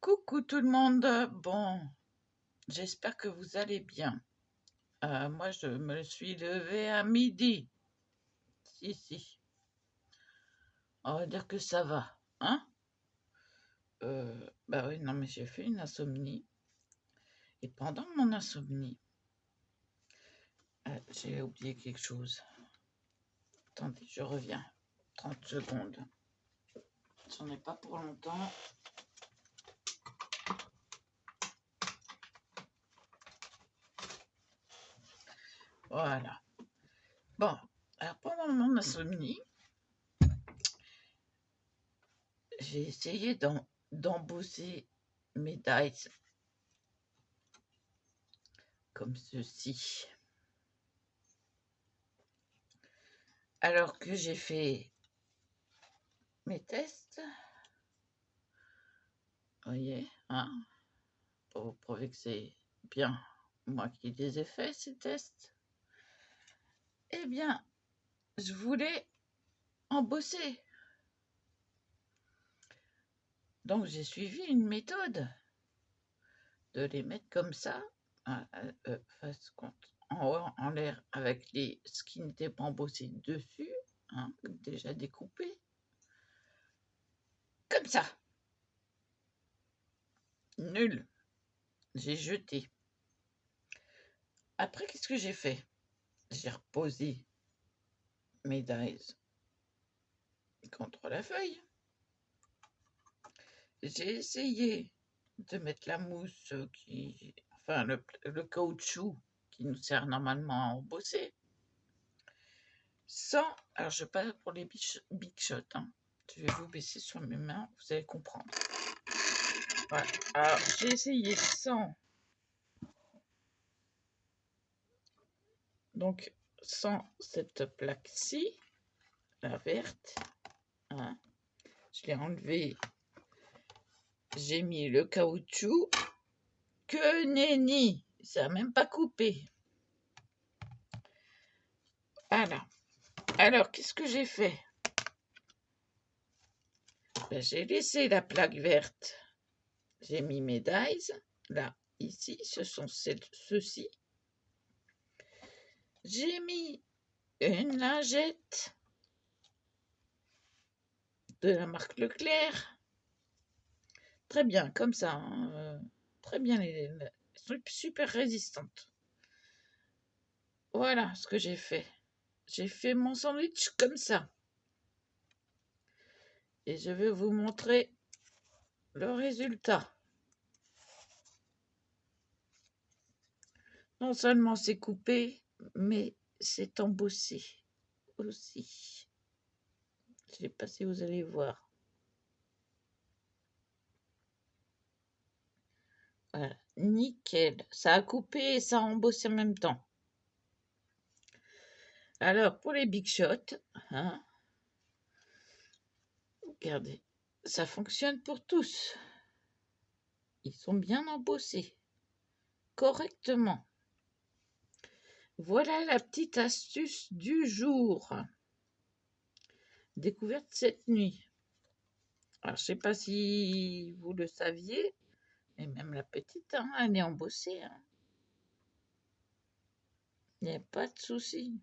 Coucou tout le monde, bon, j'espère que vous allez bien. Moi, je me suis levée à midi. Si, on va dire que ça va, hein? Bah oui, non, mais j'ai fait une insomnie. Et pendant mon insomnie, j'ai oublié quelque chose. Attendez, je reviens. 30 secondes. J'en ai pas pour longtemps. Voilà. Bon, alors pendant mon insomnie, j'ai essayé d'embosser mes dice comme ceci. Alors que j'ai fait mes tests, vous voyez, hein, pour vous prouver que c'est bien moi qui les ai faits, ces tests, eh bien, je voulais embosser. Donc, j'ai suivi une méthode de les mettre comme ça, face contre, en haut, en l'air, avec ce qui n'était pas embossé dessus, hein, déjà découpé, comme ça. Nul. J'ai jeté. Après, qu'est-ce que j'ai fait? J'ai reposé mes dies contre la feuille. J'ai essayé de mettre la mousse enfin le caoutchouc qui nous sert normalement à embosser, sans, alors je passe pour les big shots, hein. Je vais vous baisser sur mes mains, vous allez comprendre. Voilà. Alors j'ai essayé sans, donc sans cette plaque-ci, la verte, hein. Je l'ai enlevée, j'ai mis le caoutchouc, que nenni, ça n'a même pas coupé. Voilà. Alors, qu'est-ce que j'ai fait? Ben, j'ai laissé la plaque verte. J'ai mis mes dies. Là, ici, ce sont ceux-ci. J'ai mis une lingette de la marque Leclerc. Très bien, comme ça. Hein, très bien, elles sont super résistantes. Voilà ce que j'ai fait. J'ai fait mon sandwich comme ça. Et je vais vous montrer le résultat. Non seulement c'est coupé, mais c'est embossé aussi. Je ne sais pas si vous allez voir. Voilà, nickel. Ça a coupé et ça a embossé en même temps. Alors, pour les big shots, hein, regardez, ça fonctionne pour tous. Ils sont bien embossés, correctement. Voilà la petite astuce du jour. Découverte cette nuit. Alors, je ne sais pas si vous le saviez, mais même la petite, hein, elle est embossée. Hein. Il n'y a pas de souci.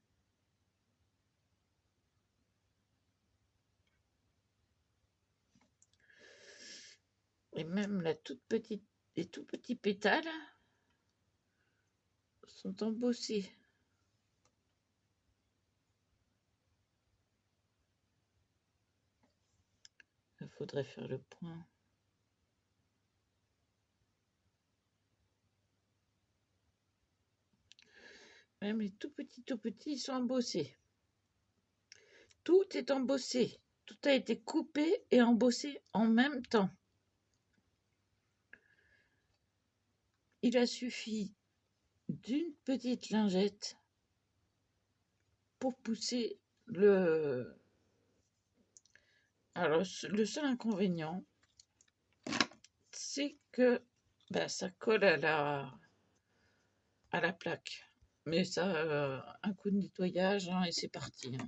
Et même la toute petite, les tout petits pétales sont embossés. Il faudrait faire le point. Même les tout petits, ils sont embossés. Tout est embossé. Tout a été coupé et embossé en même temps. Il a suffi d'une petite lingette pour pousser le... Alors, le seul inconvénient, c'est que ça colle à la plaque. Mais ça, un coup de nettoyage, hein, et c'est parti, hein.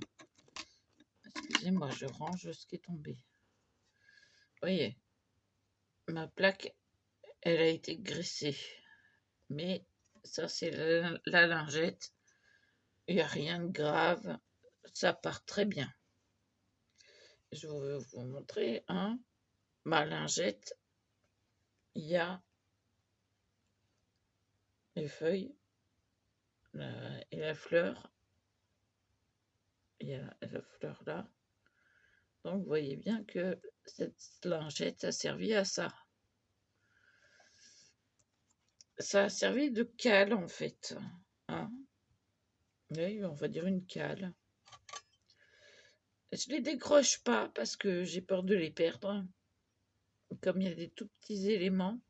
Excusez-moi, je range ce qui est tombé. Vous voyez, ma plaque, elle a été graissée. Mais ça, c'est la lingette. Il n'y a rien de grave. Ça part très bien. Je vais vous montrer, hein, ma lingette. Il y a les feuilles et la fleur. Il y a la fleur là. Donc, vous voyez bien que cette lingette a servi à ça. Ça a servi de cale, en fait, hein. Oui, on va dire une cale. Je les décroche pas parce que j'ai peur de les perdre. Comme il y a des tout petits éléments,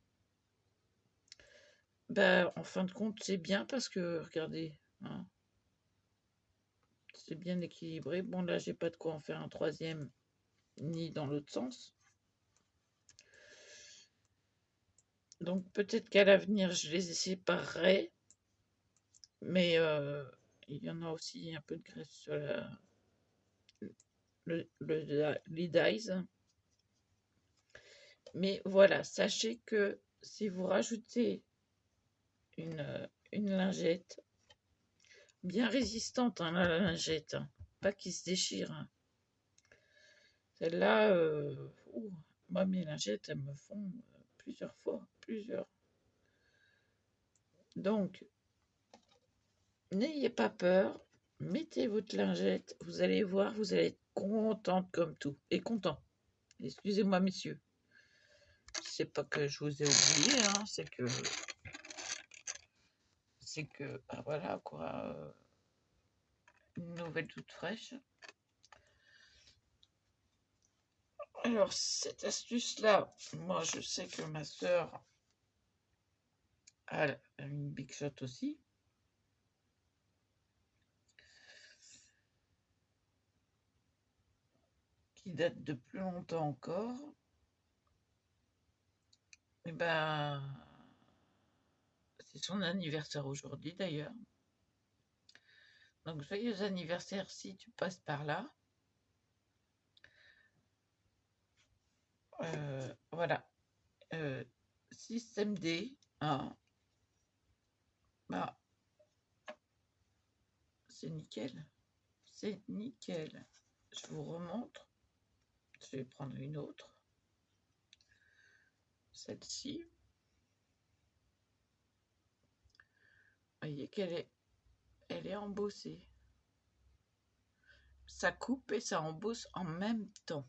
en fin de compte, c'est bien parce que, regardez, hein, c'est bien équilibré. Bon, là, j'ai pas de quoi en faire un troisième, ni dans l'autre sens. Donc, peut-être qu'à l'avenir, je les séparerai. Mais il y en a aussi un peu de graisse sur les dies. Mais voilà, sachez que si vous rajoutez une lingette bien résistante, hein, la lingette, hein, pas qui se déchire, hein. Celle-là, moi, mes lingettes, elles me font plusieurs fois, plusieurs. Donc, n'ayez pas peur, mettez votre lingette, vous allez voir, vous allez être contente comme tout, et content. Excusez-moi, messieurs. C'est pas que je vous ai oublié, hein, c'est que, voilà, quoi, une nouvelle toute fraîche. Alors, cette astuce-là, moi, je sais que ma sœur a une Big Shot aussi. Qui date de plus longtemps encore. Et c'est son anniversaire aujourd'hui d'ailleurs. Donc, joyeux anniversaire si tu passes par là. Voilà. Système D, hein. C'est nickel. C'est nickel. Je vous remontre. Je vais prendre une autre. Celle-ci. Vous voyez elle est embossée. Ça coupe et ça embosse en même temps.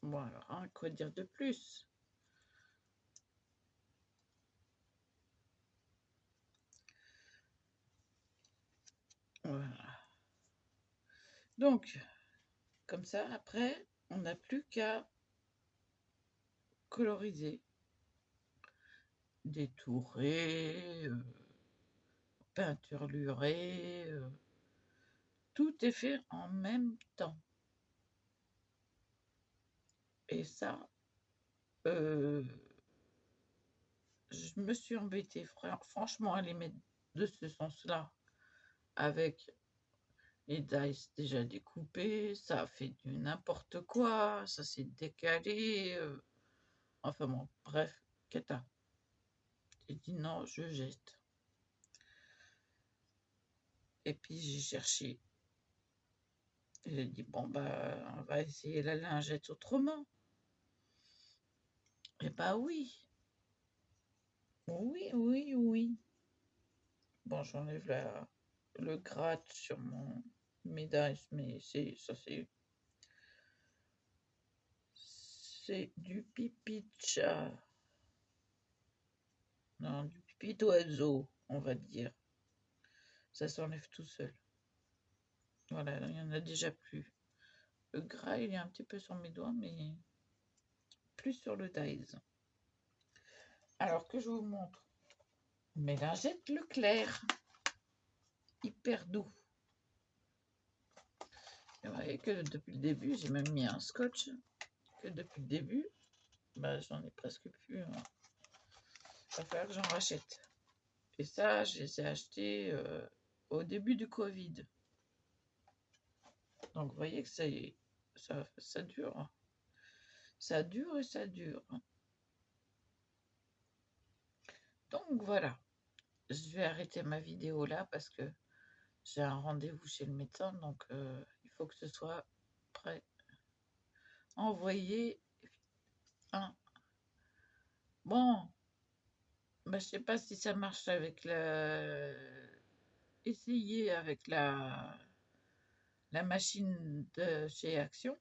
Bon, alors, hein, quoi dire de plus? Voilà. Donc, comme ça, après, on n'a plus qu'à coloriser, détourer, peinturlurer, tout est fait en même temps. Et ça, je me suis embêtée franchement à les mettre de ce sens-là avec les dice déjà découpés, ça a fait du n'importe quoi, ça s'est décalé, enfin bon, bref, cata. J'ai dit non, je jette. Et puis j'ai cherché. J'ai dit bon on va essayer la lingette autrement. Et oui. Oui, oui, oui. Bon, j'enlève le gratte sur mon médaille, mais c'est du pipi de chat. Non, du pipi d'oiseau, on va dire. Ça s'enlève tout seul. Voilà, il y en a déjà plus. Le gras, il est un petit peu sur mes doigts, mais plus sur le dies. Alors que je vous montre mes lingettes Leclerc. Hyper doux. Vous voyez que depuis le début, j'ai même mis un scotch. Que depuis le début, Bah, j'en ai presque plus, hein. Va falloir que j'en rachète. Et ça, je les ai achetés au début du Covid. Donc, vous voyez que ça dure. Ça dure et ça dure. Donc, voilà. Je vais arrêter ma vidéo là parce que j'ai un rendez-vous chez le médecin. Donc, il faut que ce soit prêt. Envoyé. Hein. Bon, bah, je sais pas si ça marche avec essayer avec la machine de chez Action.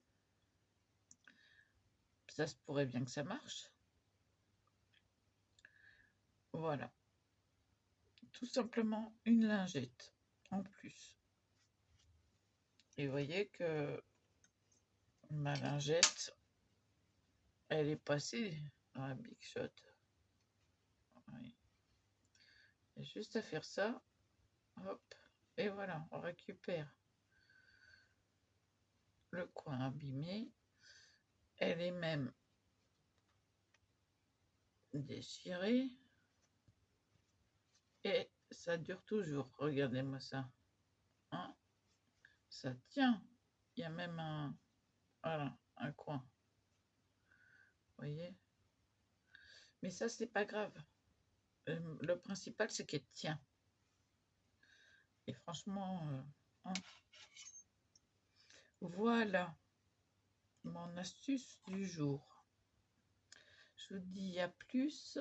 Ça se pourrait bien que ça marche. Voilà. Tout simplement une lingette en plus. Et vous voyez que ma lingette, elle est passée dans la Big Shot. Oui. Il y a juste à faire ça. Hop. Et voilà, on récupère le coin abîmé. Elle est même déchirée. Et ça dure toujours. Regardez-moi ça. Hein, ça tient. Il y a même voilà, un coin. Vous voyez? Mais ça, c'est pas grave. Le principal, c'est qu'elle tient. Et franchement, hein. Voilà mon astuce du jour. Je vous dis à plus.